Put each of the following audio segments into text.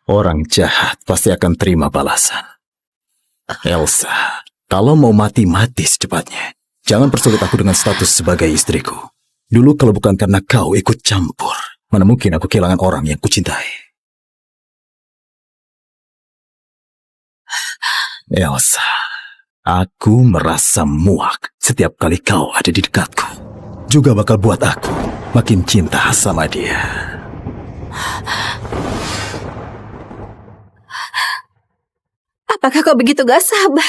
Orang jahat pasti akan terima balasan. Elsa, kalau mau mati secepatnya. Jangan persulit aku dengan status sebagai istriku. Dulu kalau bukan karena kau ikut campur, mana mungkin aku kehilangan orang yang kucintai. Elsa, aku merasa muak setiap kali kau ada di dekatku. Juga bakal buat aku makin cinta sama dia. Apakah kau begitu gak sabar?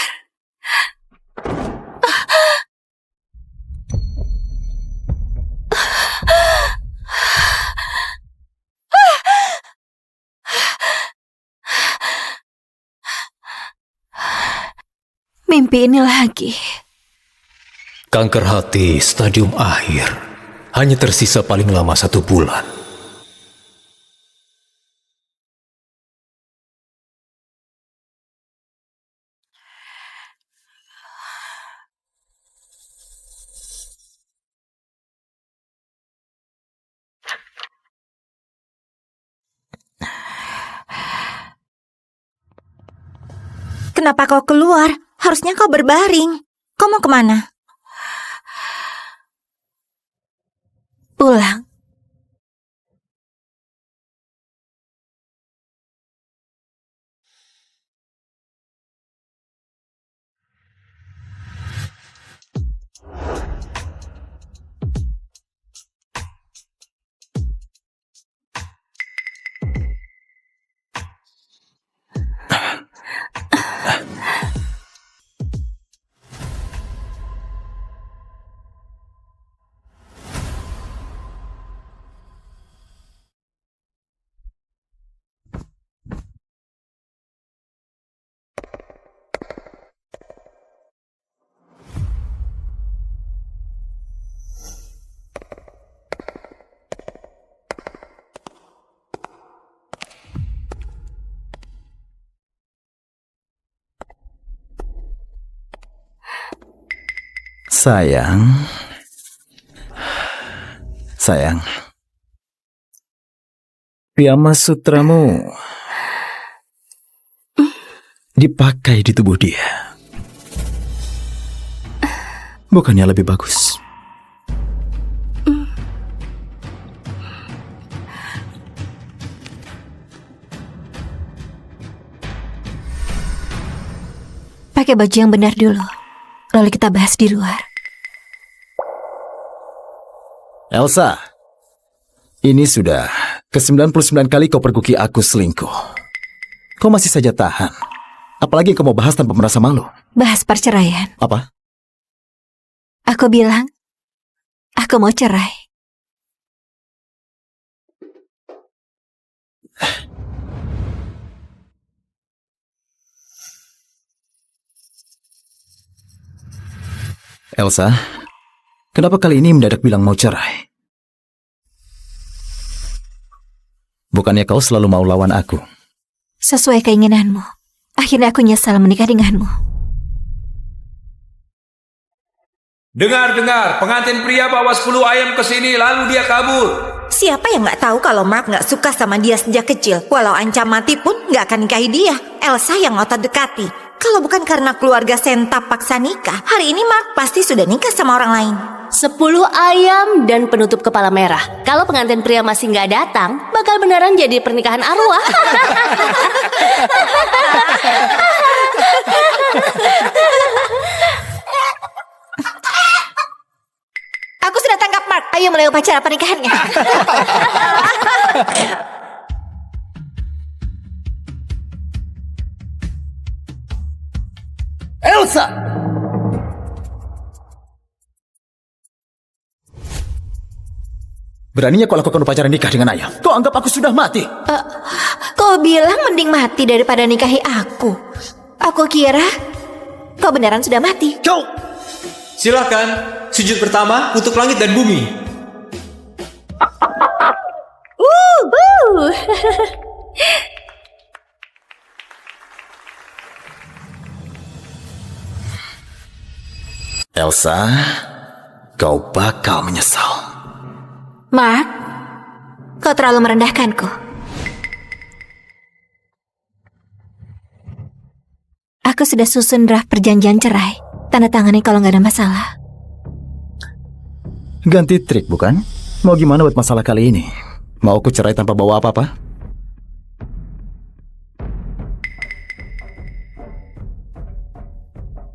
Mimpi ini lagi. Kanker hati stadium akhir. Hanya tersisa paling lama 1 bulan. Kenapa kau keluar? Harusnya kau berbaring. Kau mau kemana? Pulang. Sayang, Piyama Sutramu dipakai di tubuh dia. Bukannya lebih bagus? Pakai baju yang benar dulu. Lalu kita bahas di luar. Elsa, ini sudah ke-99 kali kau perguki aku selingkuh. Kau masih saja tahan. Apalagi kau mau bahas tanpa merasa malu. Bahas perceraian. Apa? Aku bilang, aku mau cerai. Elsa, kenapa kali ini mendadak bilang mau cerai? Bukannya kau selalu mau lawan aku? Sesuai keinginanmu. Akhirnya aku nyesal menikah denganmu. Dengar, pengantin pria bawa 10 ayam ke sini lalu dia kabur. Siapa yang nggak tahu kalau Mark nggak suka sama dia sejak kecil? Walau ancam mati pun nggak akan nikahi dia. Elsa yang ngotot dekati. Kalau bukan karena keluarga Senta paksa nikah, hari ini Mark pasti sudah nikah sama orang lain. 10 ayam dan penutup kepala merah. Kalau pengantin pria masih nggak datang, bakal beneran jadi pernikahan arwah. Aku sudah tangkap Mark. Ayo mulai upacara pernikahannya. Elsa! Beraninya kau lakukan upacara nikah dengan ayam. Kau anggap aku sudah mati. Kau bilang mending mati daripada nikahi aku. Aku kira kau beneran sudah mati. Kau! Silakan, sujud pertama untuk langit dan bumi. Elsa, kau bakal menyesal. Mark, Kau terlalu merendahkanku. Aku sudah susun draft perjanjian cerai. Tanda tangani kalau nggak ada masalah. Ganti trik bukan? Mau gimana buat masalah kali ini? Mau aku cerai tanpa bawa apa-apa?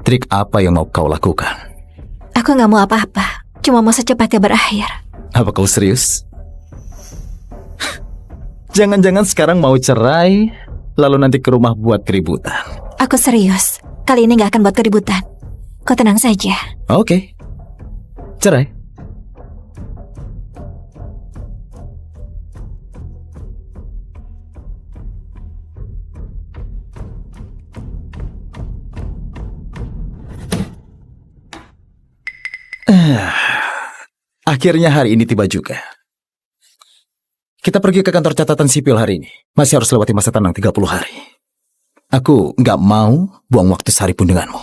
Trik apa yang mau kau lakukan? Aku nggak mau apa-apa. Cuma mau secepatnya berakhir. Apa kau serius? Jangan-jangan sekarang mau cerai, lalu nanti ke rumah buat keributan. Aku serius. Kali ini nggak akan buat keributan. Kau tenang saja. Oke. Cerai. Akhirnya hari ini tiba juga. Kita pergi ke kantor catatan sipil hari ini. Masih harus lewati masa tenang 30 hari. Aku nggak mau buang waktu sehari pun denganmu.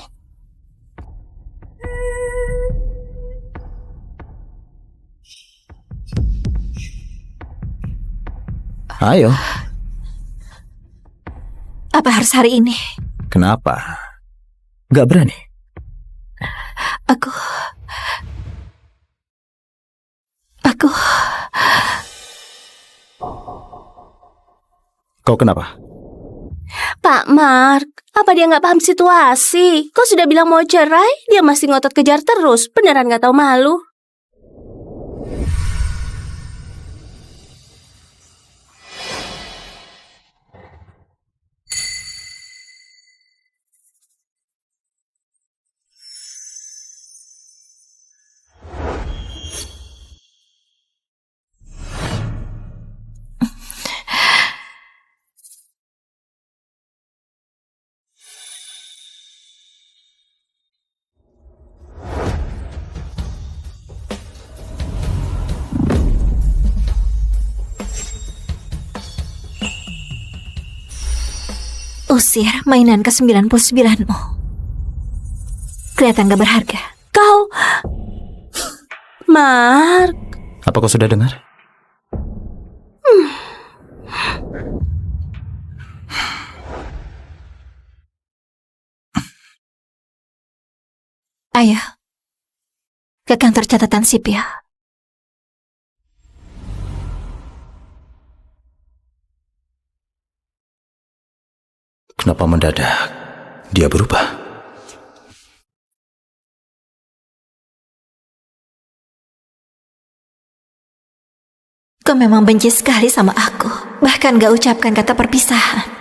Ayo. Apa harus hari ini? Kenapa? Nggak berani? Aku... Kau kenapa? Pak Mark, apa dia nggak paham situasi? Kau sudah bilang mau cerai, dia masih ngotot kejar terus. Beneran nggak tahu malu. Usir mainan ke-99-mu. Kelihatan gak berharga. Kau... Mark... Apa kau sudah dengar? Ayo. Ke kantor catatan sipil. Kenapa mendadak dia berubah? Kau memang benci sekali sama aku. Bahkan gak ucapkan kata perpisahan.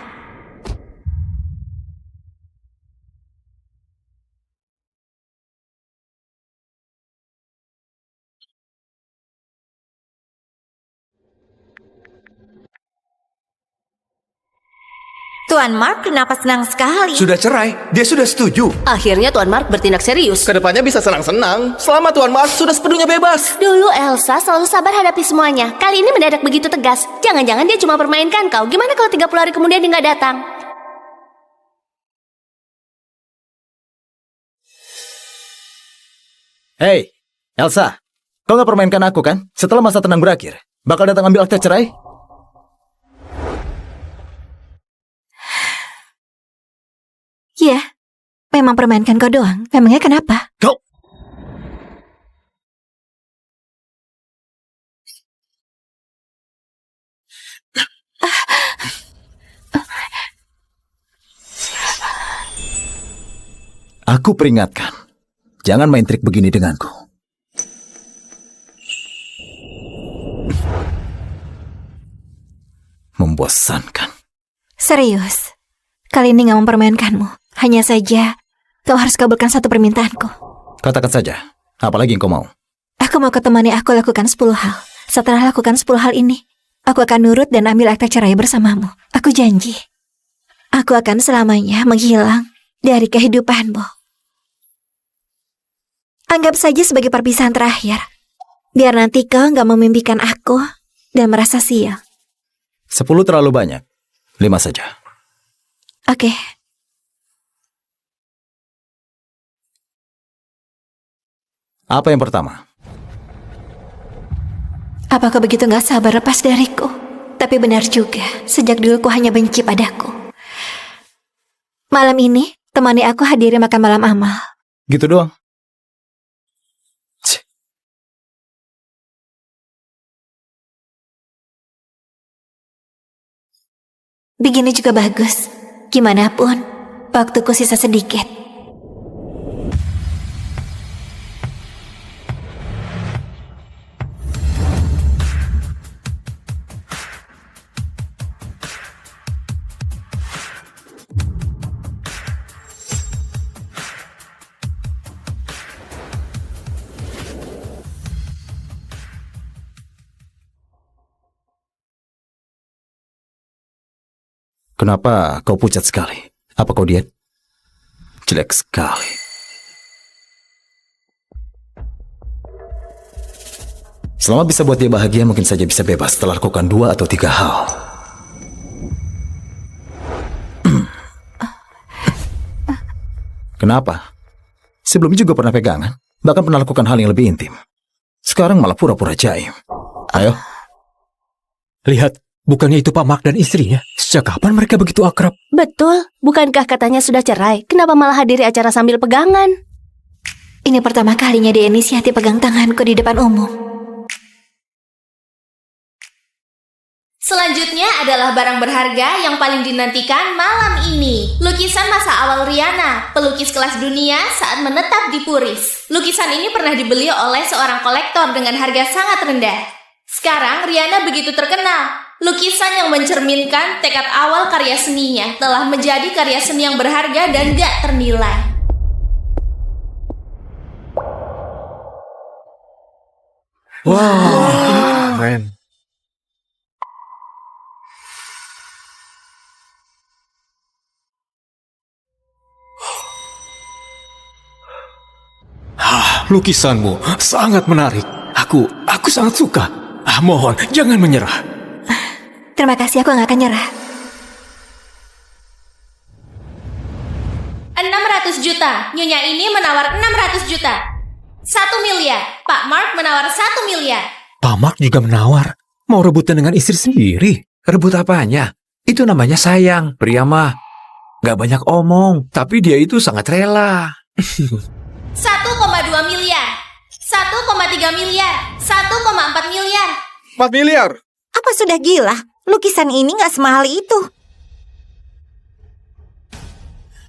Tuan Mark kenapa senang sekali? Sudah cerai, dia sudah setuju. Akhirnya Tuan Mark bertindak serius. Kedepannya bisa senang-senang. Selama Tuan Mark sudah sepenuhnya bebas. Dulu Elsa selalu sabar hadapi semuanya. Kali ini mendadak begitu tegas. Jangan-jangan dia cuma permainkan kau. Gimana kalau 30 hari kemudian dia nggak datang? Hei, Elsa. Kau nggak permainkan aku kan? Setelah masa tenang berakhir, bakal datang ambil akta cerai? Iya, memang permainkan kau doang. Memangnya kenapa? Kau... Aku peringatkan, jangan main trik begini denganku. Membosankan. Serius, kali ini gak mempermainkanmu. Hanya saja, kau harus kabulkan satu permintaanku. Katakan saja, apalagi yang kau mau. Aku mau kau temani aku lakukan 10 hal. Setelah lakukan 10 hal ini, aku akan nurut dan ambil akta cerai bersamamu. Aku janji. Aku akan selamanya menghilang dari kehidupanmu. Anggap saja sebagai perpisahan terakhir. Biar nanti kau gak memimpikan aku dan merasa sial. 10 terlalu banyak. 5 saja. Oke. Apa yang pertama? Apa kau begitu gak sabar lepas dariku? Tapi benar juga, sejak dulu kau hanya benci padaku. Malam ini, temani aku hadiri makan malam amal. Gitu doang. Cih. Begini juga bagus. Gimana pun, waktuku sisa sedikit. Kenapa kau pucat sekali? Apa kau diet? Jelek sekali. Selama bisa buat dia bahagia, mungkin saja bisa bebas setelah lakukan 2 atau 3 hal. Kenapa? Sebelumnya juga pernah pegangan, bahkan pernah lakukan hal yang lebih intim. Sekarang malah pura-pura jaim. Ayo. Lihat, bukannya itu Pak Mark dan istrinya? Sejak kapan mereka begitu akrab? Betul, bukankah katanya sudah cerai? Kenapa malah hadiri acara sambil pegangan? Ini pertama kalinya dia inisiatif pegang tanganku di depan umum. Selanjutnya adalah barang berharga yang paling dinantikan malam ini. Lukisan masa awal Rihanna, pelukis kelas dunia saat menetap di Puris. Lukisan ini pernah dibeli oleh seorang kolektor dengan harga sangat rendah. Sekarang Rihanna begitu terkenal. Lukisan yang mencerminkan tekad awal karya seninya telah menjadi karya seni yang berharga dan gak ternilai. Wow, keren. Lukisanmu sangat menarik. Aku sangat suka. Mohon, jangan menyerah. Terima kasih, aku gak akan nyerah. 600 juta. Nyonya ini menawar 600 juta. 1 miliar. Pak Mark menawar 1 miliar. Pak Mark juga menawar. Mau rebutan dengan istri sendiri. Rebut apanya? Itu namanya sayang. Pria mah gak banyak omong, tapi dia itu sangat rela. 1,2 miliar. 1,3 miliar. 1,4 miliar. 4 miliar. Apa sudah gila? Lukisan ini gak semahal itu.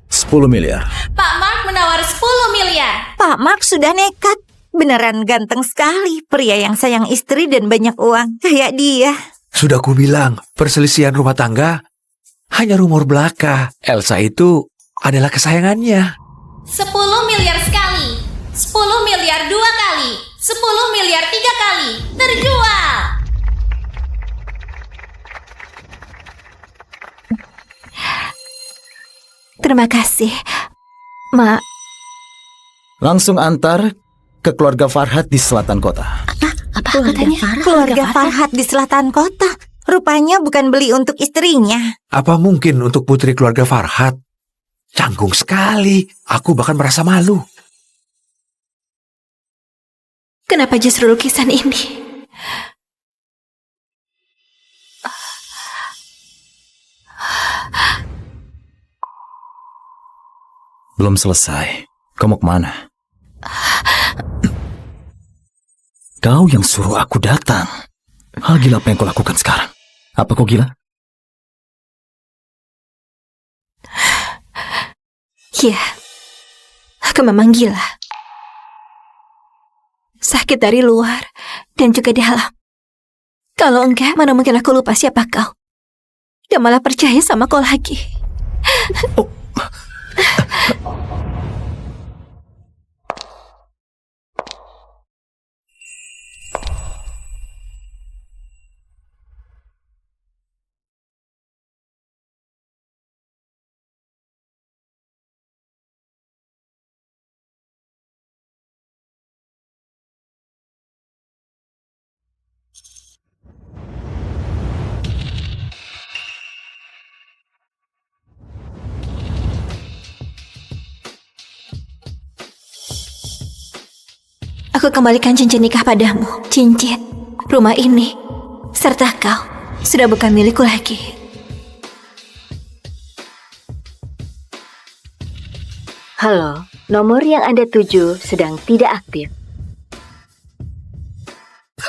10 miliar. Pak Mark menawar 10 miliar. Pak Mark sudah nekat. Beneran ganteng sekali. Pria yang sayang istri dan banyak uang. Kayak dia. Sudah kubilang, perselisihan rumah tangga hanya rumor belaka. Elsa itu adalah kesayangannya. 10 miliar sekali. 10 miliar 2 kali. 10 miliar 3 kali. Terjual. Terima kasih, Ma. Langsung antar ke keluarga Farhat di selatan kota. Apa katanya? Keluarga Farhat di selatan kota. Rupanya bukan beli untuk istrinya. Apa mungkin untuk putri keluarga Farhat? Canggung sekali. Aku bahkan merasa malu. Kenapa justru lukisan ini? Belum selesai. Kau mau kemana? Kau yang suruh aku datang. Hal gila apa yang kau lakukan sekarang? Apa kau gila? Ya, aku memang gila. Sakit dari luar dan juga dalam. Kalau enggak, mana mungkin aku lupa siapa kau. Dan malah percaya sama kau lagi. Aku kembalikan cincin nikah padamu. Cincin rumah ini, serta kau sudah bukan milikku lagi. Halo, nomor yang Anda tuju sedang tidak aktif.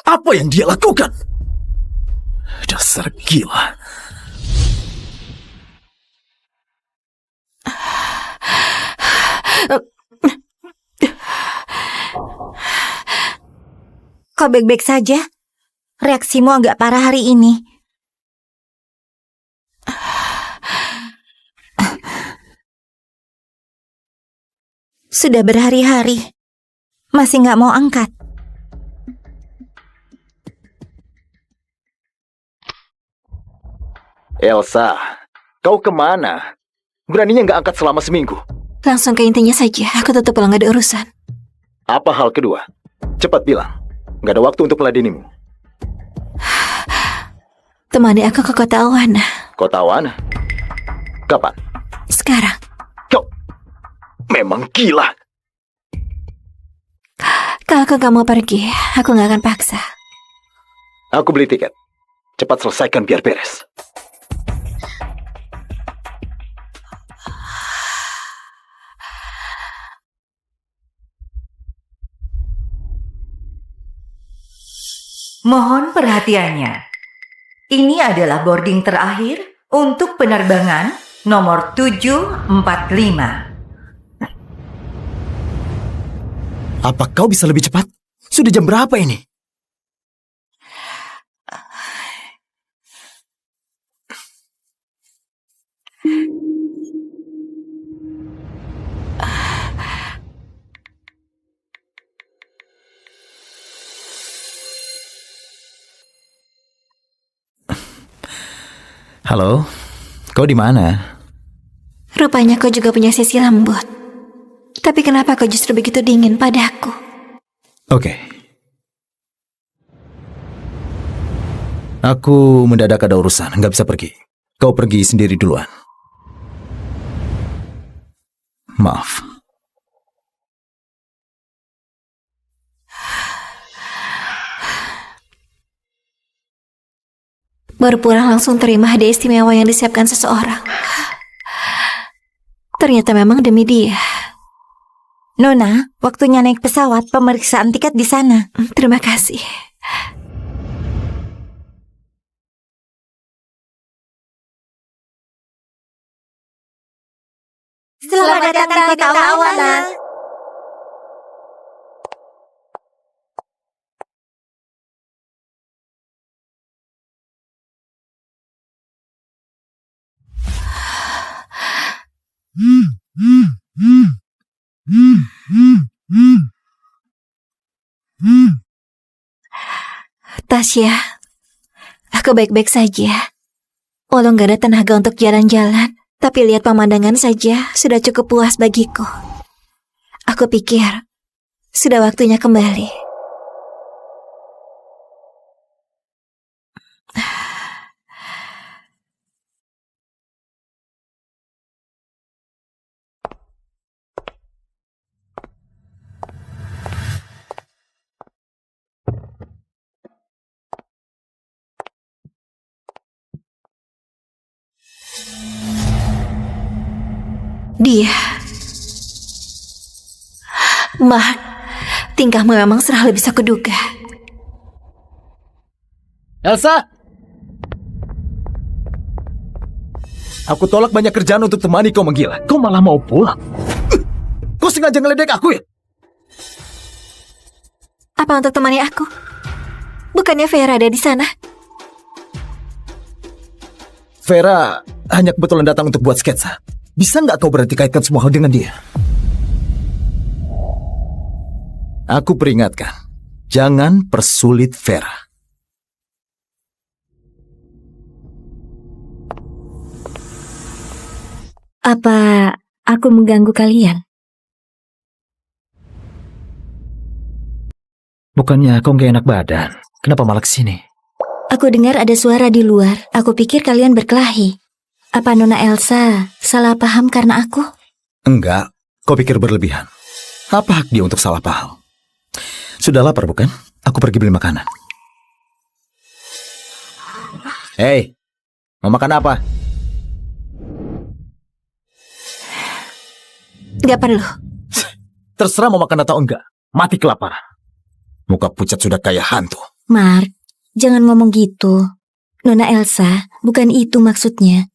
Apa yang dia lakukan? Dasar gila. Kau baik-baik saja? Reaksimu agak parah hari ini. Sudah berhari-hari, masih nggak mau angkat. Elsa, kau kemana? Beraninya nggak angkat selama seminggu. Langsung ke intinya saja, aku tetap pulang gak ada urusan. Apa hal kedua? Cepat bilang. Nggak ada waktu untuk meladenimu. Temani aku ke kota Awana. Kota Awana? Kapan? Sekarang. Kau memang gila. Kalau aku gak mau pergi, aku gak akan paksa. Aku beli tiket. Cepat selesaikan biar beres. Mohon perhatiannya. Ini adalah boarding terakhir untuk penerbangan nomor 745. Apa kau bisa lebih cepat? Sudah jam berapa ini? Halo, kau di mana? Rupanya kau juga punya sisi lembut. Tapi kenapa kau justru begitu dingin padaku? Oke. Aku mendadak ada urusan, nggak bisa pergi. Kau pergi sendiri duluan. Maaf. Baru pulang langsung terima hadiah istimewa yang disiapkan seseorang. Ternyata memang demi dia. Nona, waktunya naik pesawat, pemeriksaan tiket di sana. Terima kasih. Selamat datang ke kota Awana. Tasya, aku baik-baik saja. Walau gak ada tenaga untuk jalan-jalan, tapi lihat pemandangan saja sudah cukup puas bagiku. Aku pikir sudah waktunya kembali. Dia, Mark, tingkahmu memang selalu bisa kuduga. Elsa! Aku tolak banyak kerjaan untuk temani kau menggila. Kau malah mau pulang. Kau sengaja ngeledek aku ya? Apa untuk temani aku? Bukannya Vera ada di sana? Vera hanya kebetulan datang untuk buat sketsa. Bisa nggak kau berhenti kaitkan semua hal dengan dia? Aku peringatkan, jangan persulit Vera. Apa aku mengganggu kalian? Bukannya kau nggak enak badan? Kenapa malah kesini? Aku dengar ada suara di luar. Aku pikir kalian berkelahi. Apa Nona Elsa salah paham karena aku? Enggak, kau pikir berlebihan. Apa hak dia untuk salah paham? Sudah lapar bukan? Aku pergi beli makanan. Hei, mau makan apa? Gak perlu. Terserah mau makan atau enggak. Mati kelaparan. Muka pucat sudah kayak hantu. Mark, jangan ngomong gitu. Nona Elsa, bukan itu maksudnya.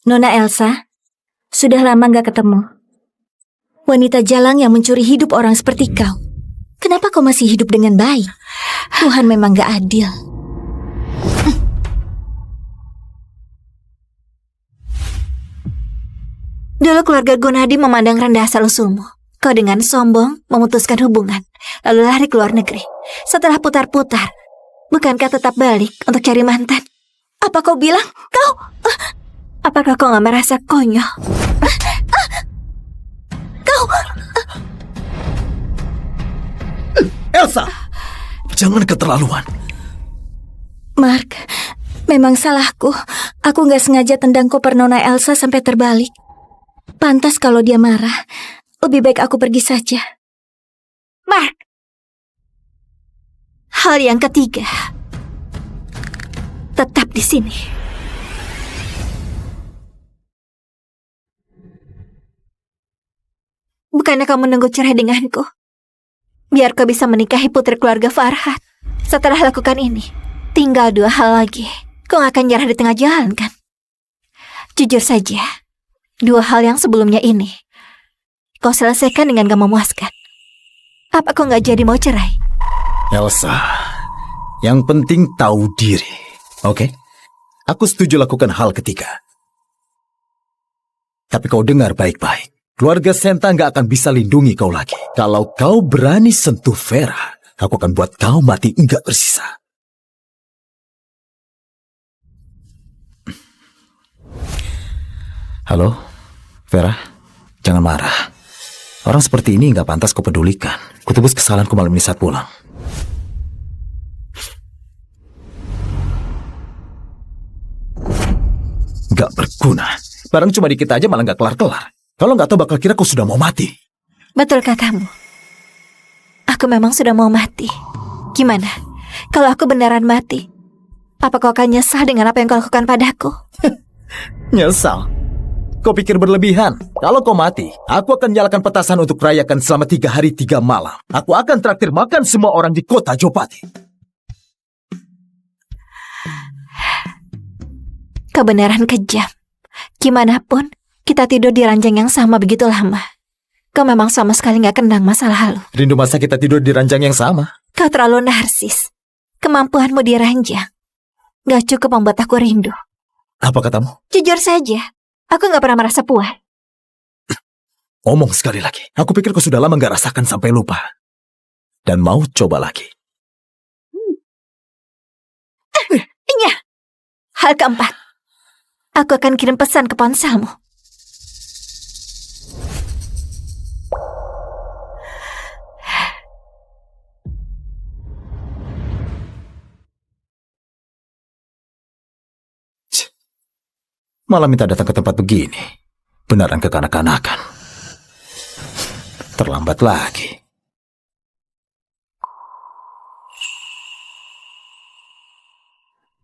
Nona Elsa, sudah lama gak ketemu. Wanita jalang yang mencuri hidup orang seperti kau. Kenapa kau masih hidup dengan baik? Tuhan memang gak adil. Dulu keluarga Gunadi memandang rendah asal-usulmu. Kau dengan sombong memutuskan hubungan, lalu lari ke luar negeri. Setelah putar-putar, bukankah tetap balik untuk cari mantan? Apa kau bilang? Apakah kau gak merasa konyol? Elsa, jangan keterlaluan. Mark, memang salahku. Aku gak sengaja tendang koper Nona Elsa sampai terbalik. Pantas kalau dia marah. Lebih baik aku pergi saja. Mark! Hal yang ketiga, tetap di sini. Bukannya kau menunggu cerai denganku? Biar kau bisa menikahi putri keluarga Farhat. Setelah lakukan ini, tinggal 2 hal lagi. Kau gak akan nyerah di tengah jalan, kan? Jujur saja, 2 hal yang sebelumnya ini kau selesaikan dengan gak memuaskan. Apa kau gak jadi mau cerai? Elsa, yang penting tahu diri. Oke? Aku setuju lakukan hal ketiga. Tapi kau dengar baik-baik. Keluarga Senta nggak akan bisa lindungi kau lagi. Kalau kau berani sentuh Vera, aku akan buat kau mati nggak tersisa. Halo, Vera, jangan marah. Orang seperti ini nggak pantas kau pedulikan. Kutebus kesalahanku malam ini saat pulang. Nggak berguna. Barang cuma dikit aja malah nggak kelar-kelar. Kalau nggak tahu bakal kira kau sudah mau mati. Betul katamu. Aku memang sudah mau mati. Gimana? Kalau aku beneran mati, apa kau akan nyesal dengan apa yang kau lakukan padaku? Nyesal? Kau pikir berlebihan? Kalau kau mati, aku akan nyalakan petasan untuk merayakan selama 3 hari 3 malam. Aku akan traktir makan semua orang di kota Jopati. Kebenaran kejam. Gimanapun, kita tidur di ranjang yang sama begitu lama. Kau memang sama sekali gak kenang masa lalu. Rindu masa kita tidur di ranjang yang sama? Kau terlalu narsis. Kemampuanmu di ranjang gak cukup membuat aku rindu. Apa katamu? Jujur saja, aku gak pernah merasa puas. Omong sekali lagi. Aku pikir kau sudah lama gak rasakan sampai lupa. Dan mau coba lagi. Iya. Hal keempat, aku akan kirim pesan ke ponselmu. Malah minta datang ke tempat begini. Beneran kekanak-kanakan. Terlambat lagi.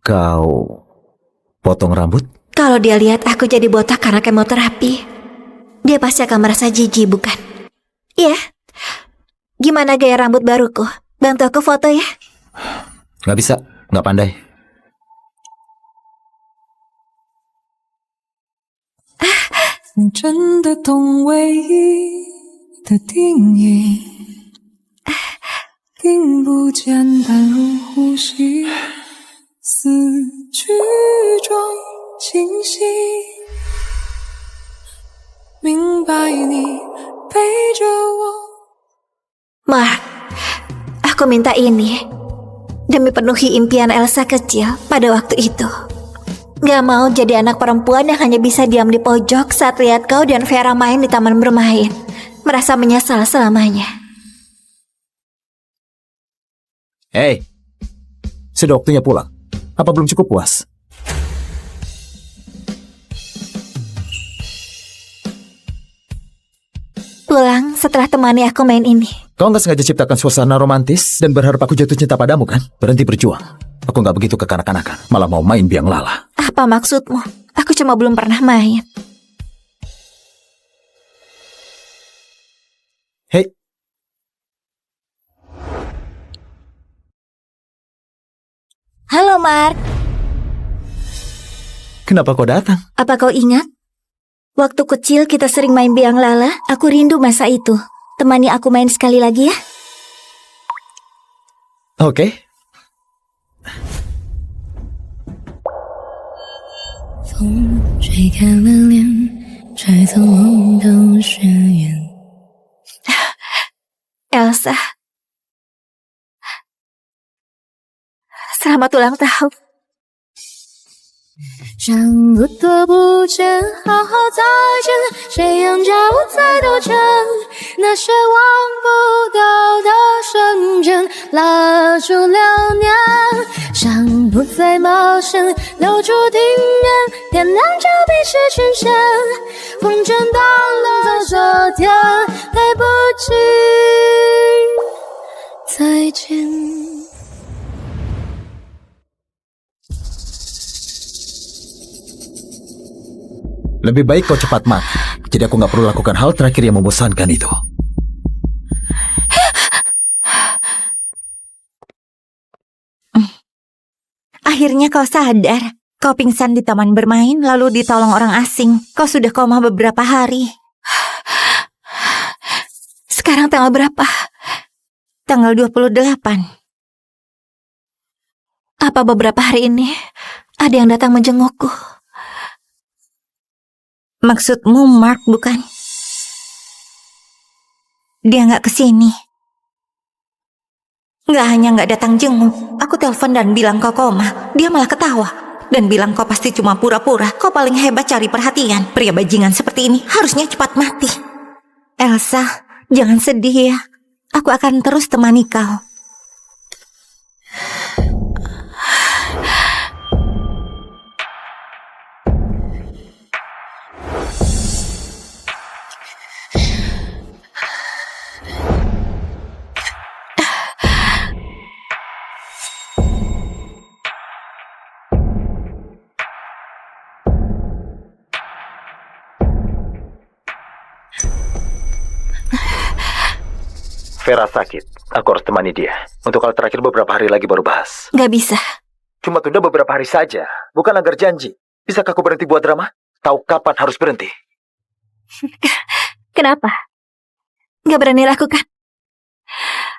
Kau potong rambut? Kalau dia lihat aku jadi botak karena kemoterapi, dia pasti akan merasa jijik, bukan? Iya. Gimana gaya rambut baruku? Bantu aku foto ya. Gak bisa, gak pandai. Mark, aku minta ini demi penuhi impian Elsa kecil pada waktu itu. Gak mau jadi anak perempuan yang hanya bisa diam di pojok saat lihat kau dan Vera main di taman bermain. Merasa menyesal selamanya. Hei, Sudah waktunya pulang. Apa belum cukup puas? Pulang setelah temani aku main ini. Kau nggak sengaja ciptakan suasana romantis dan berharap aku jatuh cinta padamu kan? Berhenti berjuang. Aku nggak begitu kekanak-kanakan, malah mau main biang lala. Apa maksudmu? Aku cuma belum pernah main. Hei, Halo Mark, kenapa kau datang? apa kau ingat? Waktu kecil kita sering main biang lala, aku rindu masa itu. Temani aku main sekali lagi ya. Oke. 风吹开了脸，吹走梦的誓言。 Elsa. Selamat ulang tahun. 山不多不见，好好再见，谁仰角在兜圈？那些望不到的瞬间，蜡烛流年，山不再冒险，留住地面，点亮着彼此视线，风筝断了昨天，来不及再见。 Lebih baik kau cepat mati. Jadi aku nggak perlu lakukan hal terakhir yang membosankan itu. Akhirnya kau sadar. Kau pingsan di taman bermain lalu ditolong orang asing. Kau sudah koma beberapa hari. Sekarang tanggal berapa? Tanggal 28. Apa beberapa hari ini ada yang datang menjengukku? Maksudmu Mark bukan? Dia nggak kesini. Nggak hanya nggak datang jenguk, aku telepon dan bilang kau koma. Dia malah ketawa dan bilang kau pasti cuma pura-pura. Kau paling hebat cari perhatian. Pria bajingan seperti ini harusnya cepat mati. Elsa, jangan sedih ya. Aku akan terus temani kau. Vera sakit. Aku harus temani dia. Untuk hal terakhir beberapa hari lagi baru bahas. Gak bisa. Cuma tunda beberapa hari saja. Bukan langgar janji. Bisakah aku berhenti buat drama? Tahu kapan harus berhenti? Kenapa? Gak berani lakukan?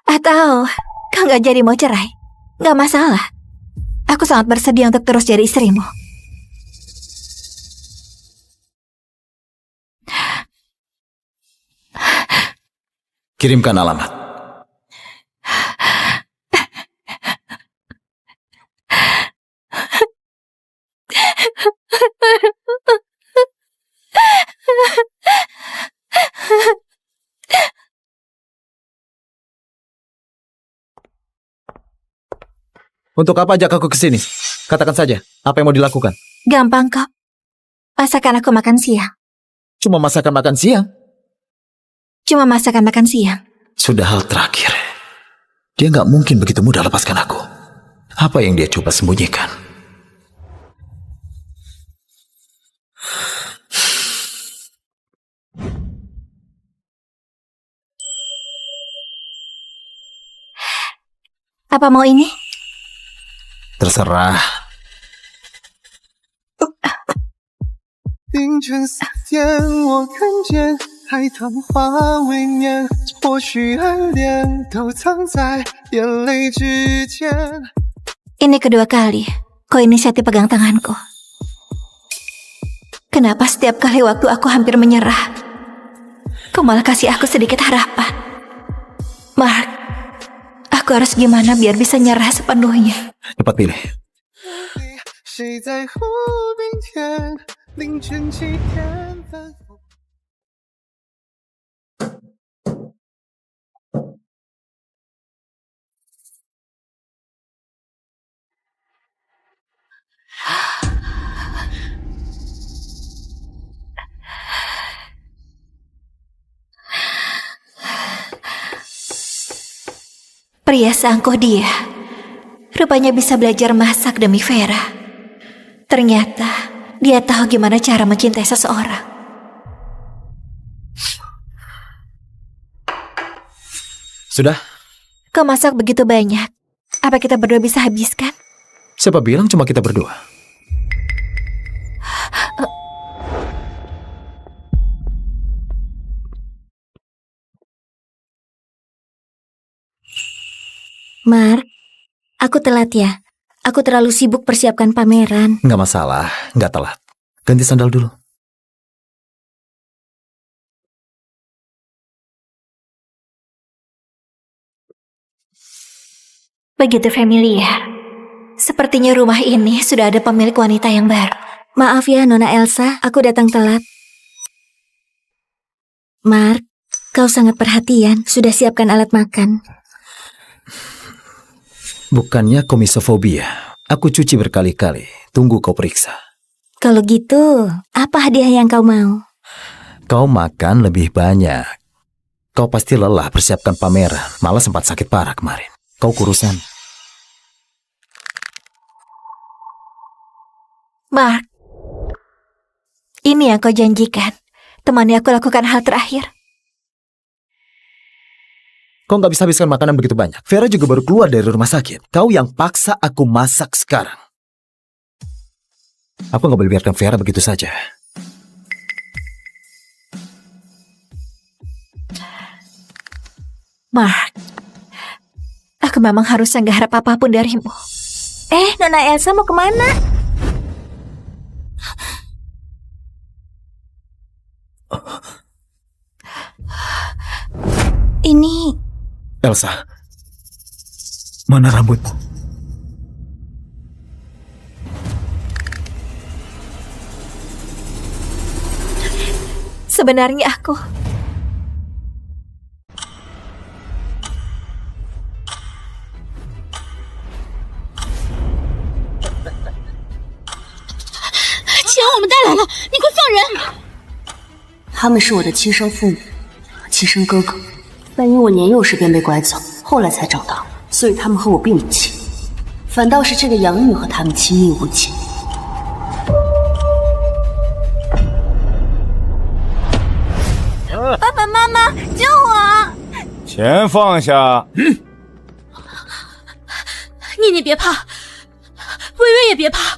Atau kau gak jadi mau cerai? Gak masalah. Aku sangat bersedia untuk terus jadi istrimu. Kirimkan alamat. Untuk apa ajak aku ke sini? Katakan saja, apa yang mau dilakukan? Gampang kok. Masakan aku makan siang. Cuma masakan makan siang. Cuma masakan makan siang. Sudah hal terakhir. Dia nggak mungkin begitu mudah lepaskan aku. Apa yang dia coba sembunyikan? Apa mau ini? Terserah. 凌晨4点，我看见海棠花未眠，或许暗恋都藏在眼泪之间。 Ini kedua kali kau inisiatif pegang tanganku. Kenapa setiap kali waktu aku hampir menyerah, kau malah kasih aku sedikit harapan? Mark, aku harus gimana biar bisa nyerah sepenuhnya? Cepat pilih. 谁在乎明天？凌晨7点反复。Pria seangkuh dia. Rupanya bisa belajar masak demi Vera. Ternyata dia tahu gimana cara mencintai seseorang. Sudah? Kau masak begitu banyak. Apa kita berdua bisa habiskan? Siapa bilang cuma kita berdua? Mark, aku telat ya. Aku terlalu sibuk persiapkan pameran. Nggak masalah, nggak telat. Ganti sandal dulu. Begitu familiar. Sepertinya rumah ini sudah ada pemilik wanita yang baru. Maaf ya, Nona Elsa, aku datang telat. Mark, kau sangat perhatian. Sudah siapkan alat makan. Bukannya komisofobia. Aku cuci berkali-kali. Tunggu kau periksa. Kalau gitu, apa hadiah yang kau mau? Kau makan lebih banyak. Kau pasti lelah persiapkan pameran. Malah sempat sakit parah kemarin. Kau kurusan. Mark, ini yang kau janjikan. Temani aku lakukan hal terakhir. Kau nggak bisa habiskan makanan begitu banyak. Vera juga baru keluar dari rumah sakit. Kau yang paksa aku masak sekarang. Aku nggak boleh biarkan Vera begitu saja. Mark, aku memang harus nggak harap apapun darimu. Nona Elsa mau kemana? Ini... Elsa, mana rambutmu? Sebenarnya aku...我们带来了，你快放人！他们是我的亲生父母，亲生哥哥，但因我年幼时便被拐走，后来才长大，所以他们和我并不亲，反倒是这个养女和他们亲密无间。爸爸妈妈，救我！钱放下。念念别怕，微微也别怕。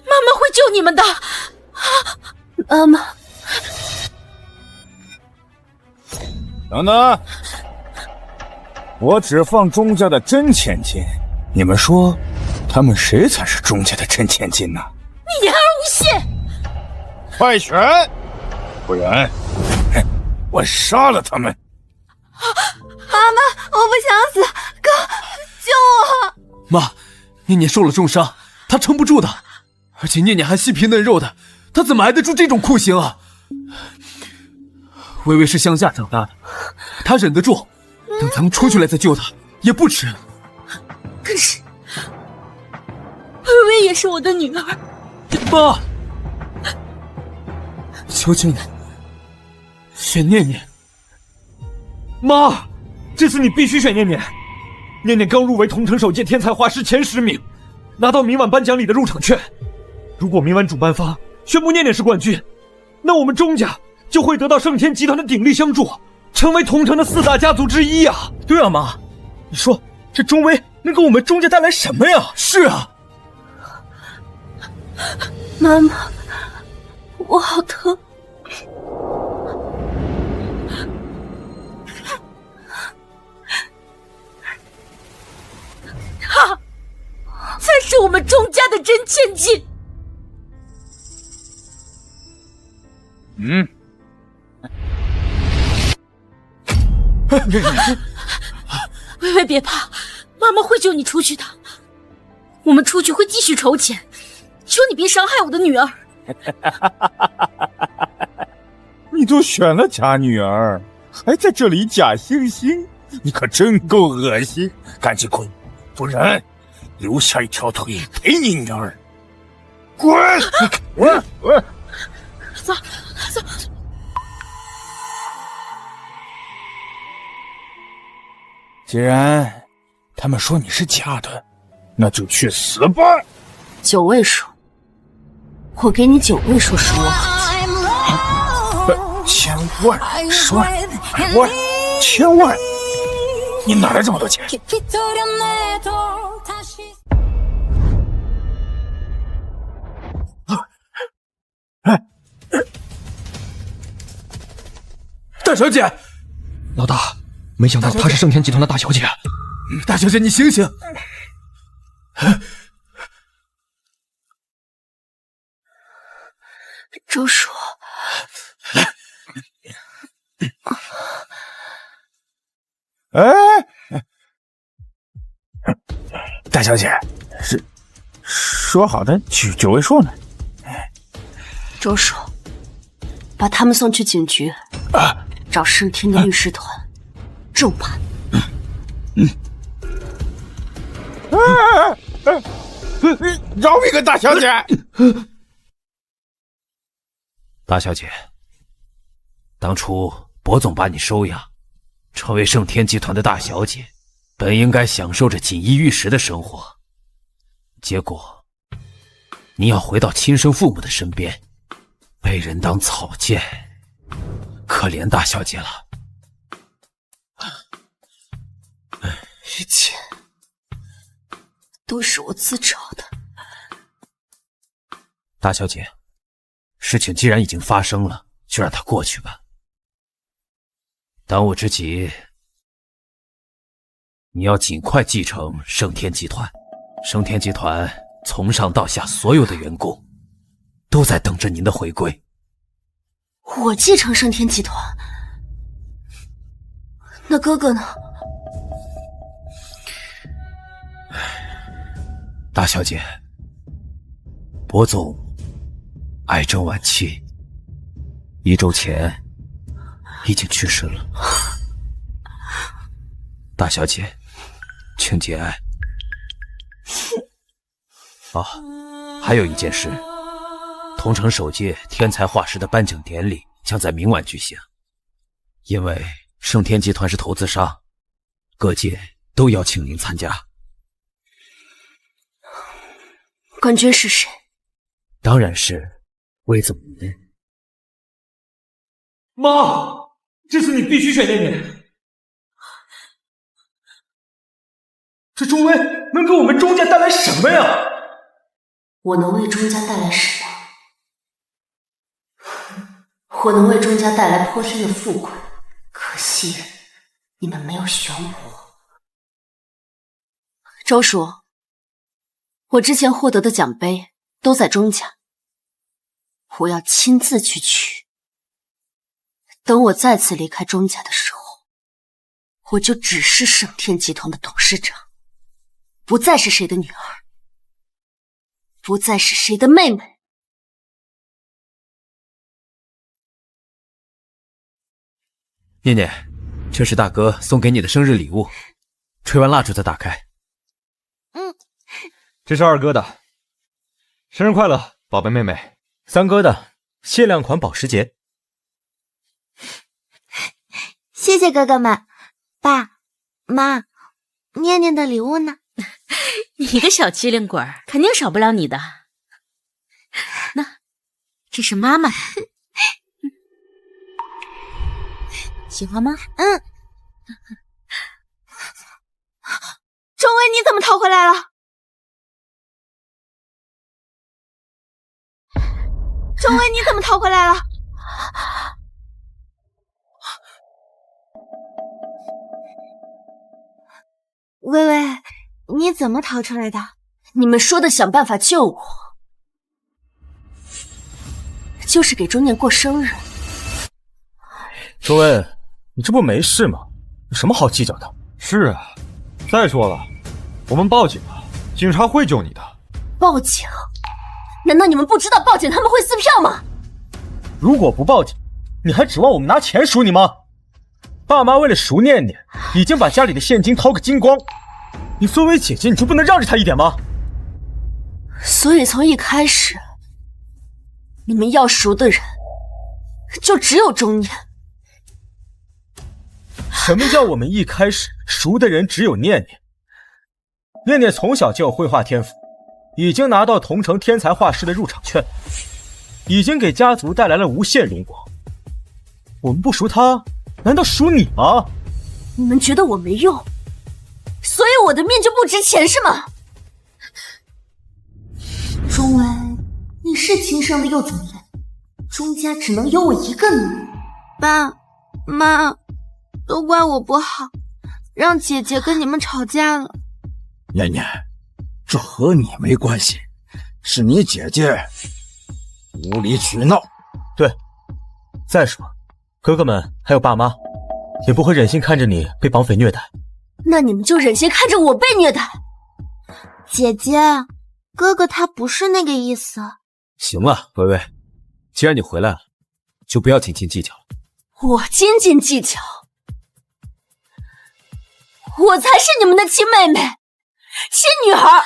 妈妈会救你们的，妈妈。等等，我只放钟家的真千金，你们说，他们谁才是钟家的真千金呢？你言而无信！快选，不然，我杀了他们！妈妈，我不想死，哥，救我！妈，念念受了重伤，她撑不住的。而且念念还细皮嫩肉的，她怎么挨得住这种酷刑啊？微微是乡下长大的，她忍得住，等咱们出去了再救她也不迟。可是，微微也是我的女儿。妈，求求你，选念念。妈，这次你必须选念念。念念刚入围同城首届天才画师前10名，拿到明晚颁奖礼的入场券。如果明晚主办方宣布念念是冠军，那我们钟家就会得到盛天集团的鼎力相助，成为同城的4大家族之一啊！对啊，妈，你说这钟威能给我们钟家带来什么呀？是啊，妈妈，我好疼。他才是我们钟家的真千金。微微别怕，妈妈会救你出去的。我们出去会继续筹钱，求你别伤害我的女儿。你都选了假女儿，还在这里假惺惺，你可真够恶心！赶紧滚，不然留下一条腿陪你女儿。滚！滚！滚！走走。既然他们说你是假的，那就去死吧。9位数，我给你9位数10万。千万、10万、100万、1000万，你哪来这么多钱？大小姐，老大，没想到她是盛天集团的大小姐。大小姐，你醒醒！周叔，大小姐，是说好的9位数呢？周叔，把他们送去警局，找盛天的律师团重判。饶一个大小姐！大小姐，当初博总把你收养，成为盛天集团的大小姐，本应该享受着锦衣玉食的生活，结果你要回到亲生父母的身边，被人当草芥，可怜大小姐了。一切都是我自找的。大小姐，事情既然已经发生了，就让它过去吧。当务之急，你要尽快继承盛天集团。盛天集团从上到下所有的员工都在等着您的回归。我继承盛天集团，那哥哥呢？大小姐，博总癌症晚期，1周前已经去世了。大小姐，请节哀。还有一件事，同城首届天才画师的颁奖典礼将在明晚举行。因为盛天集团是投资商，各界都邀请您参加。冠军是谁？当然是魏总您。妈，这次你必须选念念。这钟威能给我们钟家带来什么呀？我能为钟家带来什么？我能为钟家带来泼天的富贵，可惜你们没有选我。周叔，我之前获得的奖杯都在钟家，我要亲自去取。等我再次离开钟家的时候，我就只是盛天集团的董事长，不再是谁的女儿，不再是谁的妹妹。念念，这是大哥送给你的生日礼物，吹完蜡烛再打开。这是二哥的，生日快乐，宝贝妹妹。三哥的限量款保时捷。谢谢哥哥们。爸妈，念念的礼物呢？你个小机灵鬼儿，肯定少不了你的。那，这是妈妈的，喜欢吗？钟威，你怎么逃回来了？钟威，你怎么逃回来了？薇薇，你怎么逃出来的？你们说的想办法救我，就是给钟念过生日。周威，你这不没事吗？有什么好计较的？是啊，再说了，我们报警了，警察会救你的。报警？难道你们不知道报警他们会撕票吗？如果不报警，你还指望我们拿钱赎你吗？爸妈为了赎念念，已经把家里的现金掏个精光。你作为姐姐，你就不能让着他一点吗？所以从一开始，你们要赎的人就只有钟念。什么叫我们一开始赎的人只有念念？念念从小就有绘画天赋，已经拿到桐城天才画师的入场券，已经给家族带来了无限荣光。我们不赎他，难道赎你吗？你们觉得我没用，所以我的命就不值钱是吗？钟威，你是亲生的又怎么样？钟家只能有我一个女儿。爸妈，都怪我不好，让姐姐跟你们吵架了。念念，这和你没关系，是你姐姐无理取闹。对，再说，哥哥们还有爸妈，也不会忍心看着你被绑匪虐待。那你们就忍心看着我被虐待？姐姐，哥哥他不是那个意思。行了，微微，既然你回来了，就不要斤斤计较了。我斤斤计较？我才是你们的亲妹妹，亲女儿。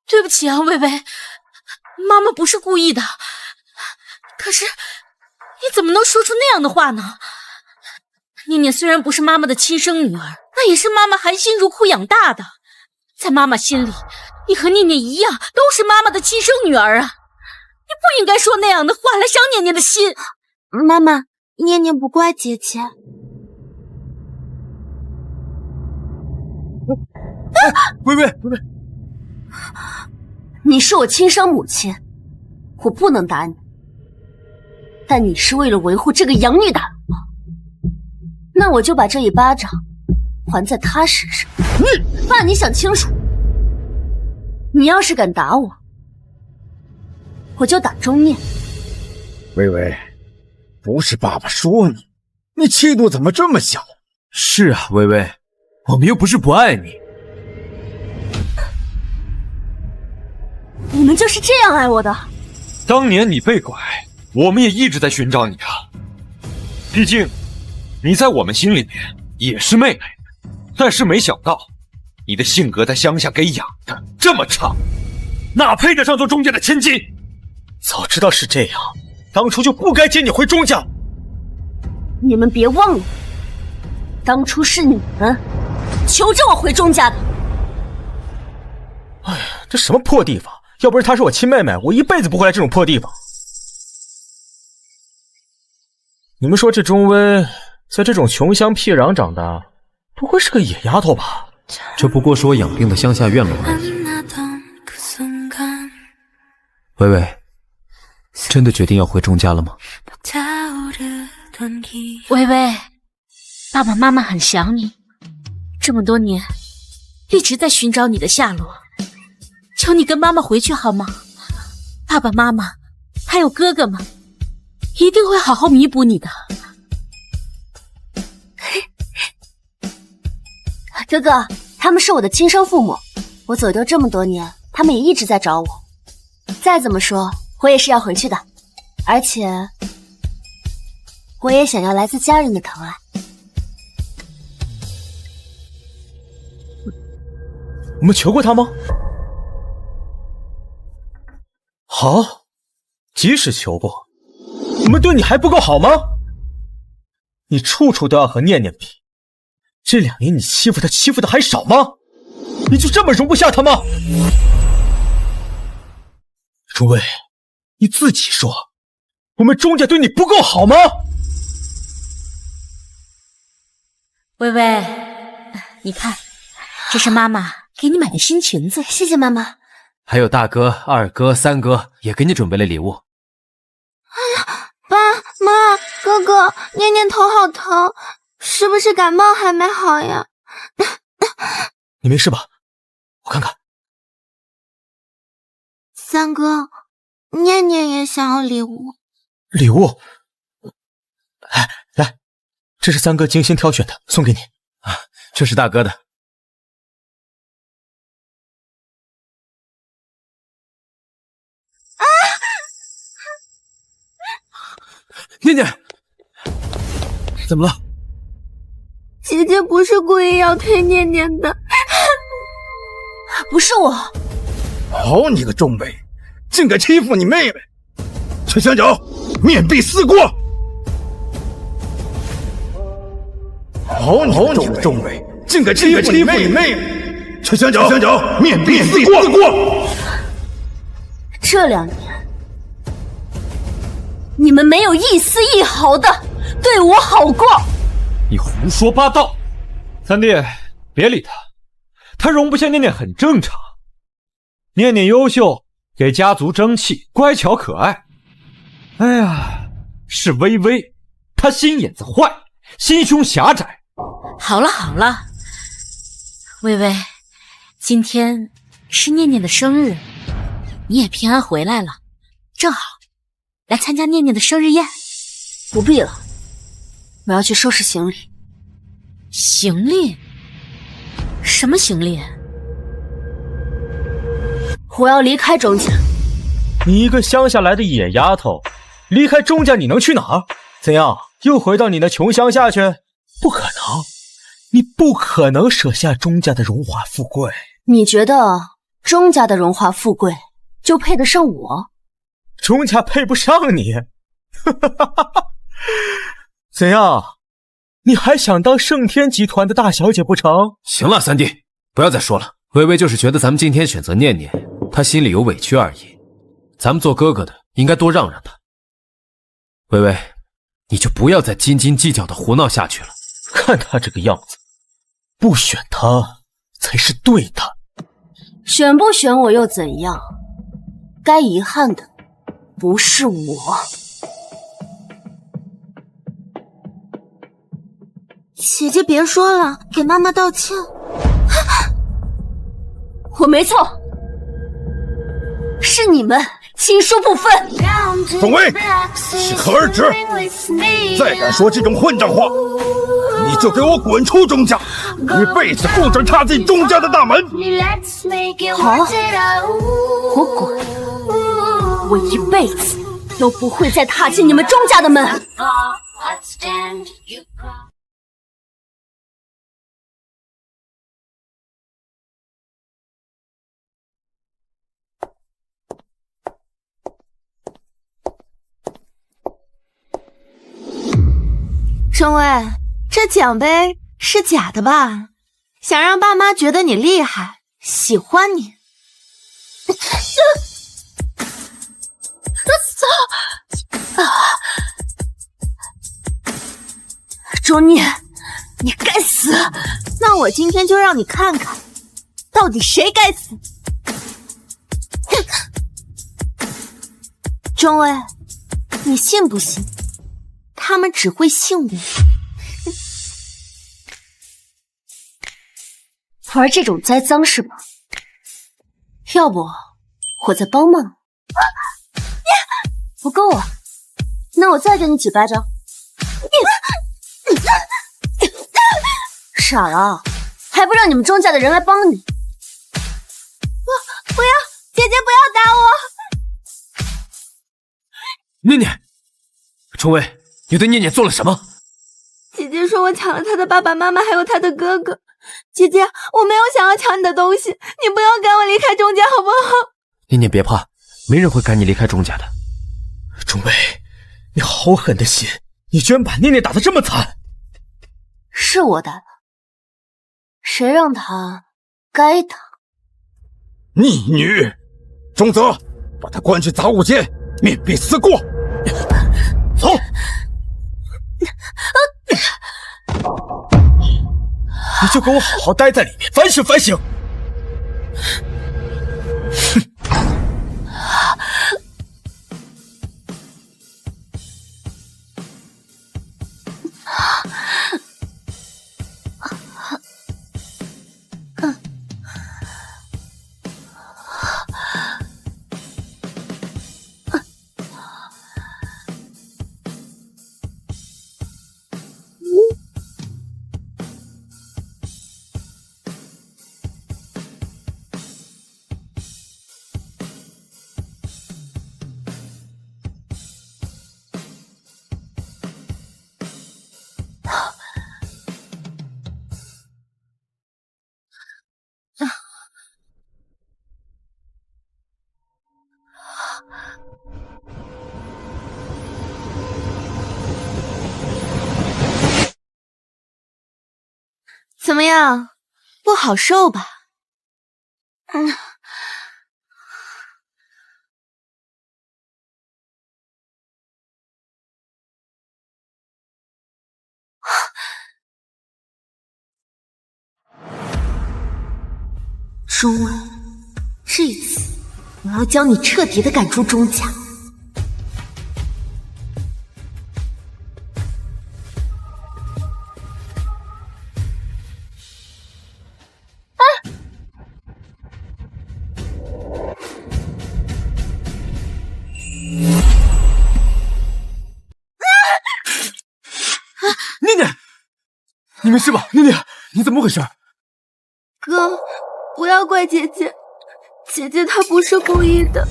对不起啊，微微，妈妈不是故意的。可是，你怎么能说出那样的话呢？念念虽然不是妈妈的亲生女儿，那也是妈妈含辛茹苦养大的。在妈妈心里，你和念念一样，都是妈妈的亲生女儿啊！你不应该说那样的话来伤念念的心。妈妈，念念不怪姐姐。微微，你是我亲生母亲，我不能打你，但你是为了维护这个养女打我，那我就把这一巴掌还在她身上。爸，你想清楚，你要是敢打我，我就打钟念。微微，不是爸爸说你，你气度怎么这么小？是啊，微微，我们又不是不爱你。你们就是这样爱我的？当年你被拐，我们也一直在寻找你啊。毕竟，你在我们心里面也是妹妹，但是没想到，你的性格在乡下给养的这么差，哪配得上做钟家的千金？早知道是这样，当初就不该接你回钟家。你们别忘了，当初是你们求着我回钟家的。哎呀，这什么破地方！要不是她是我亲妹妹，我一辈子不会来这种破地方。你们说这钟薇在这种穷乡僻壤长大，不会是个野丫头吧？这不过是我养病的乡下院落而已。微微，真的决定要回钟家了吗？微微，爸爸妈妈很想你，这么多年一直在寻找你的下落，求你跟妈妈回去好吗？爸爸妈妈还有哥哥们一定会好好弥补你的。哥哥，他们是我的亲生父母，我走丢这么多年，他们也一直在找我。再怎么说，我也是要回去的，而且我也想要来自家人的疼爱。我们求过他吗？好，即使求过，我们对你还不够好吗？你处处都要和念念比，这2年你欺负她欺负的还少吗？你就这么容不下她吗？钟薇，你自己说，我们钟家对你不够好吗？微微，你看，这是妈妈给你买的新裙子。谢谢妈妈。还有大哥、二哥、三哥也给你准备了礼物。哎呀，爸妈，哥哥，念念头好疼，是不是感冒还没好呀？你没事吧？我看看。三哥，念念也想要礼物。礼物？哎，来，这是三哥精心挑选的，送给你。啊，这是大哥的。念念，怎么了？姐姐不是故意要推念念的，不是我。好你个钟薇，竟敢欺负你妹妹！陈香角，面壁思过！好你个钟伟，竟敢欺负你妹妹！陈香角，面壁思过！这2年，你们没有一丝一毫的对我好过。你胡说八道！三弟，别理他，他容不下念念很正常。念念优秀，给家族争气，乖巧可爱。哎呀，是微微，她心眼子坏，心胸狭窄。好了好了，微微，今天是念念的生日，你也平安回来了，正好来参加念念的生日宴。不必了，我要去收拾行李。行李？什么行李？我要离开钟家。你一个乡下来的野丫头，离开钟家你能去哪儿？怎样，又回到你那穷乡下去？不可能，你不可能舍下钟家的荣华富贵。你觉得钟家的荣华富贵就配得上我？钟家配不上你。怎样，你还想当盛天集团的大小姐不成？行了，三弟，不要再说了。微微就是觉得咱们今天选择念念，她心里有委屈而已。咱们做哥哥的应该多让让她。微微，你就不要再斤斤计较的胡闹下去了。看她这个样子，不选她才是对的。选不选我又怎样？该遗憾的不是我。姐姐别说了，给妈妈道歉。我没错，是你们亲疏不分。钟伟，适可而止！再敢说这种混账话，你就给我滚出钟家，一辈子不准踏进钟家的大门！好，我滚，我一辈子都不会再踏进你们钟家的门。钟伟，这奖杯是假的吧？想让爸妈觉得你厉害，喜欢你。钟念，你该死！那我今天就让你看看，到底谁该死。钟伟，你信不信？他们只会信我。玩这种栽赃是吧？要不我再帮帮你。不够啊，那我再给你几巴掌。傻了，还不让你们钟家的人来帮你？不要，姐姐不要打我！念念，钟伟，你对念念做了什么？姐姐说我抢了她的爸爸妈妈，还有她的哥哥。姐姐，我没有想要抢你的东西，你不要赶我离开钟家好不好？念念别怕，没人会赶你离开钟家的。钟伟，你好狠的心，你居然把念念打得这么惨！是我打的，谁让他该打？逆女，钟泽，把她关去杂物间，面壁思过。走。你就给我好好待在里面，反省反省。怎么样？不好受吧？钟文，这次我要将你彻底的赶出钟家。念念，你没事吧？念念，你怎么回事？哥，不要怪姐姐，姐姐她不是故意的。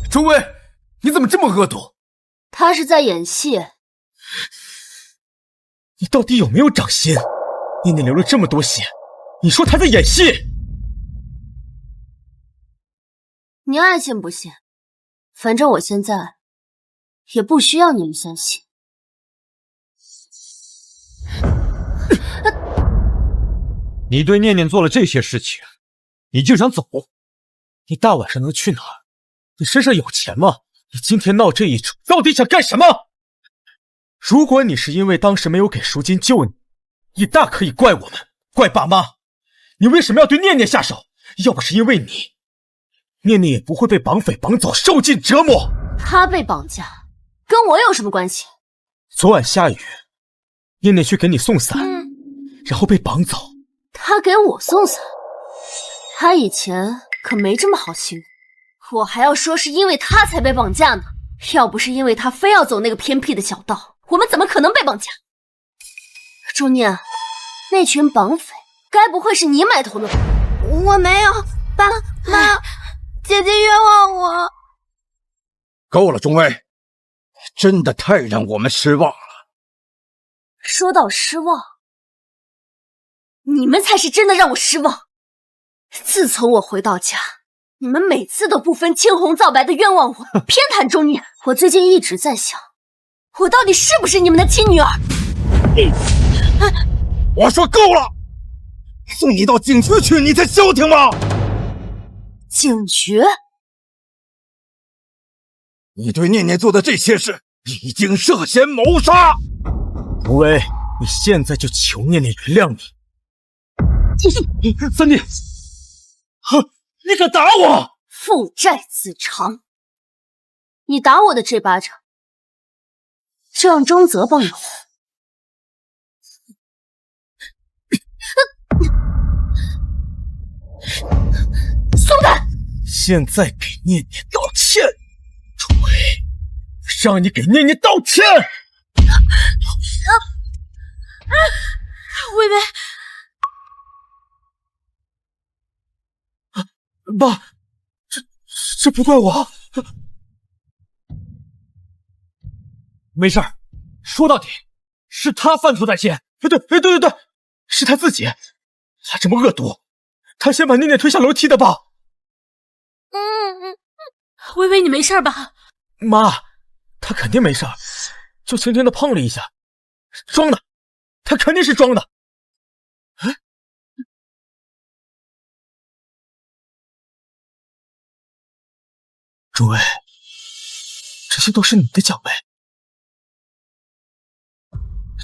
钟威，你怎么这么恶毒？他是在演戏。你到底有没有长心？念念流了这么多血，你说她在演戏？你爱信不信，反正我现在也不需要你们相信。你对念念做了这些事情，你就想走？你大晚上能去哪儿？你身上有钱吗？你今天闹这一出，到底想干什么？如果你是因为当时没有给赎金救你，你大可以怪我们，怪爸妈。你为什么要对念念下手？要不是因为你，念念也不会被绑匪绑走，受尽折磨。他被绑架，跟我有什么关系？昨晚下雨，念念去给你送伞，然后被绑走。他给我送伞，他以前可没这么好心。我还要说是因为他才被绑架呢，要不是因为他非要走那个偏僻的小道，我们怎么可能被绑架？钟念，那群绑匪该不会是你买通的吧？我没有，爸妈，姐姐冤枉我。够了，钟威，真的太让我们失望了。说到失望，你们才是真的让我失望。自从我回到家，你们每次都不分青红皂白的冤枉我，偏袒钟念。我最近一直在想，我到底是不是你们的亲女儿？我说够了，送你到警局去，你才消停吗？警局？你对念念做的这些事，已经涉嫌谋杀。钟威，你现在就求念念原谅你。三弟，你敢打我？父债子偿。你打我的这巴掌，就让钟泽帮你还。松开！现在给念念道歉，钟威，让你给念念道歉。微微。爸，这不怪我。没事儿，说到底是他犯错在先。对，是他自己。他这么恶毒，他先把念念推下楼梯的吧。微微，你没事吧？妈，他肯定没事，就轻轻的碰了一下，装的，他肯定是装的。钟威，这些都是你的奖杯，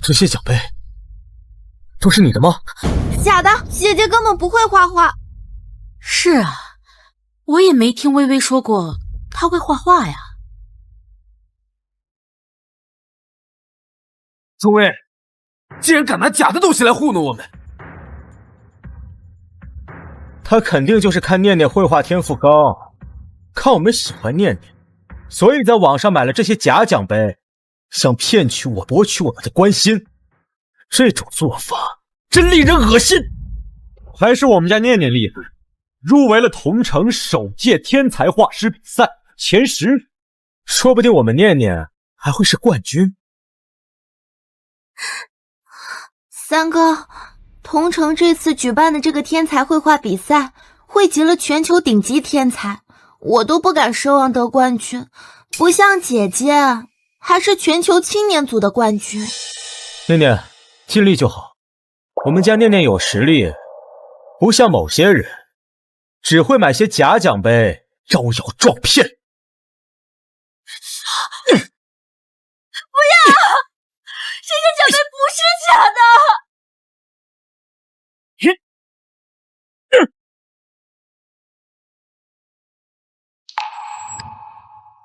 这些奖杯都是你的吗？假的，姐姐根本不会画画。是啊，我也没听微微说过她会画画呀。钟威，竟然敢拿假的东西来糊弄我们！他肯定就是看念念绘画天赋高，看我们喜欢念念，所以在网上买了这些假奖杯，想骗取我、博取我们的关心。这种做法真令人恶心。还是我们家念念厉害，入围了同城首届天才画师比赛前10，说不定我们念念还会是冠军。三哥，同城这次举办的这个天才绘画比赛，汇集了全球顶级天才，我都不敢奢望得冠军，不像姐姐，还是全球青年组的冠军。念念，尽力就好。我们家念念有实力，不像某些人，只会买些假奖杯招摇撞骗。不要！这些奖杯不是假的。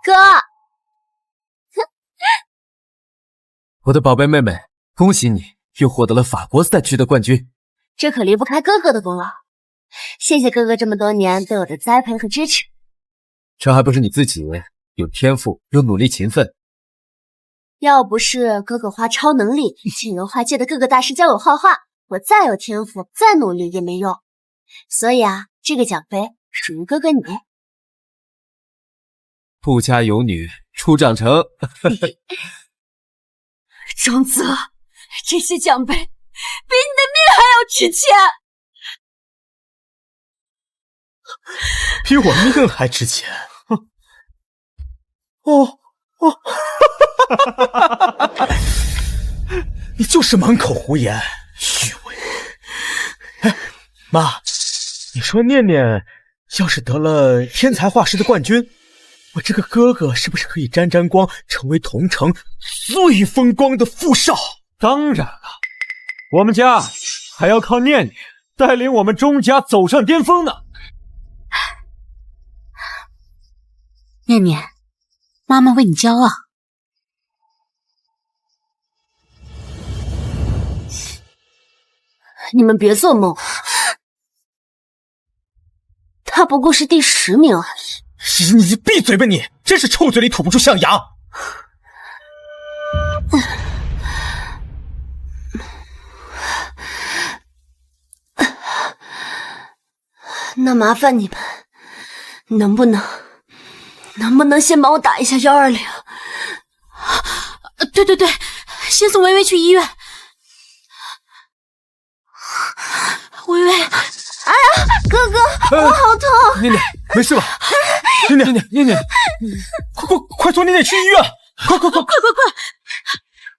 哥，我的宝贝妹妹，恭喜你又获得了法国赛区的冠军。这可离不开哥哥的功劳。谢谢哥哥这么多年对我的栽培和支持。这还不是你自己有天赋又努力勤奋。要不是哥哥花超能力请油画界的各个大师教我画画，我再有天赋再努力也没用。所以啊，这个奖杯属于哥哥你。富家有女初长成。庄泽，这些奖杯比你的命还要值钱，比我命还值钱。哦，你就是满口胡言，虚伪。哎，妈，你说念念要是得了天才画师的冠军，我这个哥哥是不是可以沾沾光，成为同城最风光的富少？当然了，我们家还要靠念念带领我们钟家走上巅峰呢。念念，妈妈为你骄傲。你们别做梦，他不过是第10名而已。你闭嘴吧你！真是臭嘴里吐不出象牙。那麻烦你们，能不能先帮我打一下120？对，先送微微去医院。微微，哎呀，哥哥，我好痛！念念，没事吧？念念，快送念念去医院！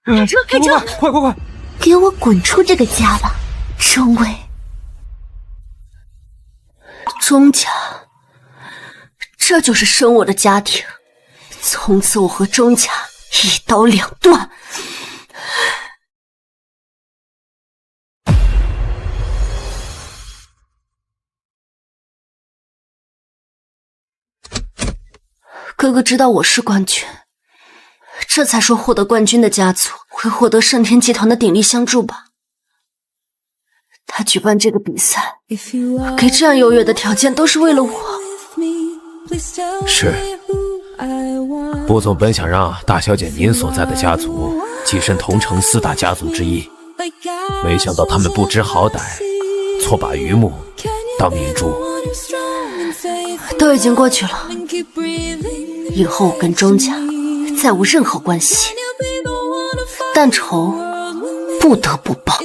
快！开车！快！给我滚出这个家吧，钟伟！钟家，这就是生我的家庭，从此我和钟家一刀两断。哥哥知道我是冠军，这才说获得冠军的家族会获得盛天集团的鼎力相助吧。他举办这个比赛，给这样优越的条件，都是为了我。是，波总本想让大小姐您所在的家族跻身同城4大家族之一，没想到他们不知好歹，错把榆木当明珠。都已经过去了，以后我跟钟家再无任何关系，但仇不得不报。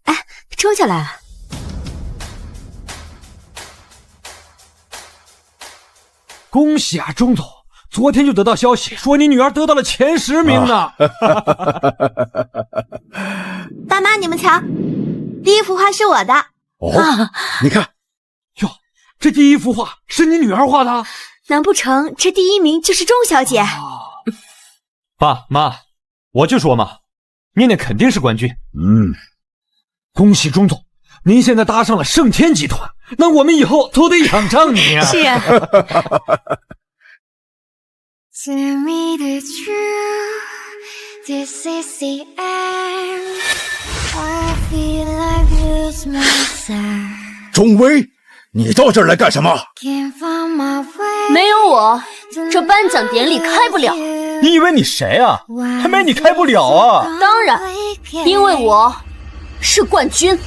哎，钟家来了。恭喜啊，钟总！昨天就得到消息，说你女儿得到了前10名呢。爸妈，你们瞧，第一幅画是我的。你看，哟，这第一幅画是你女儿画的？难不成这第1名就是钟小姐？爸妈，我就说嘛，念念肯定是冠军。恭喜钟总，您现在搭上了盛天集团，那我们以后都得仰仗你啊。是啊。To me the truth, this is the end. I feel like lose myself. 钟威，你到这儿来干什么？ Can't find my way. 没有我，这颁奖典礼开不了。你以为你谁啊？还没你开不了啊！当然，因为我是冠军。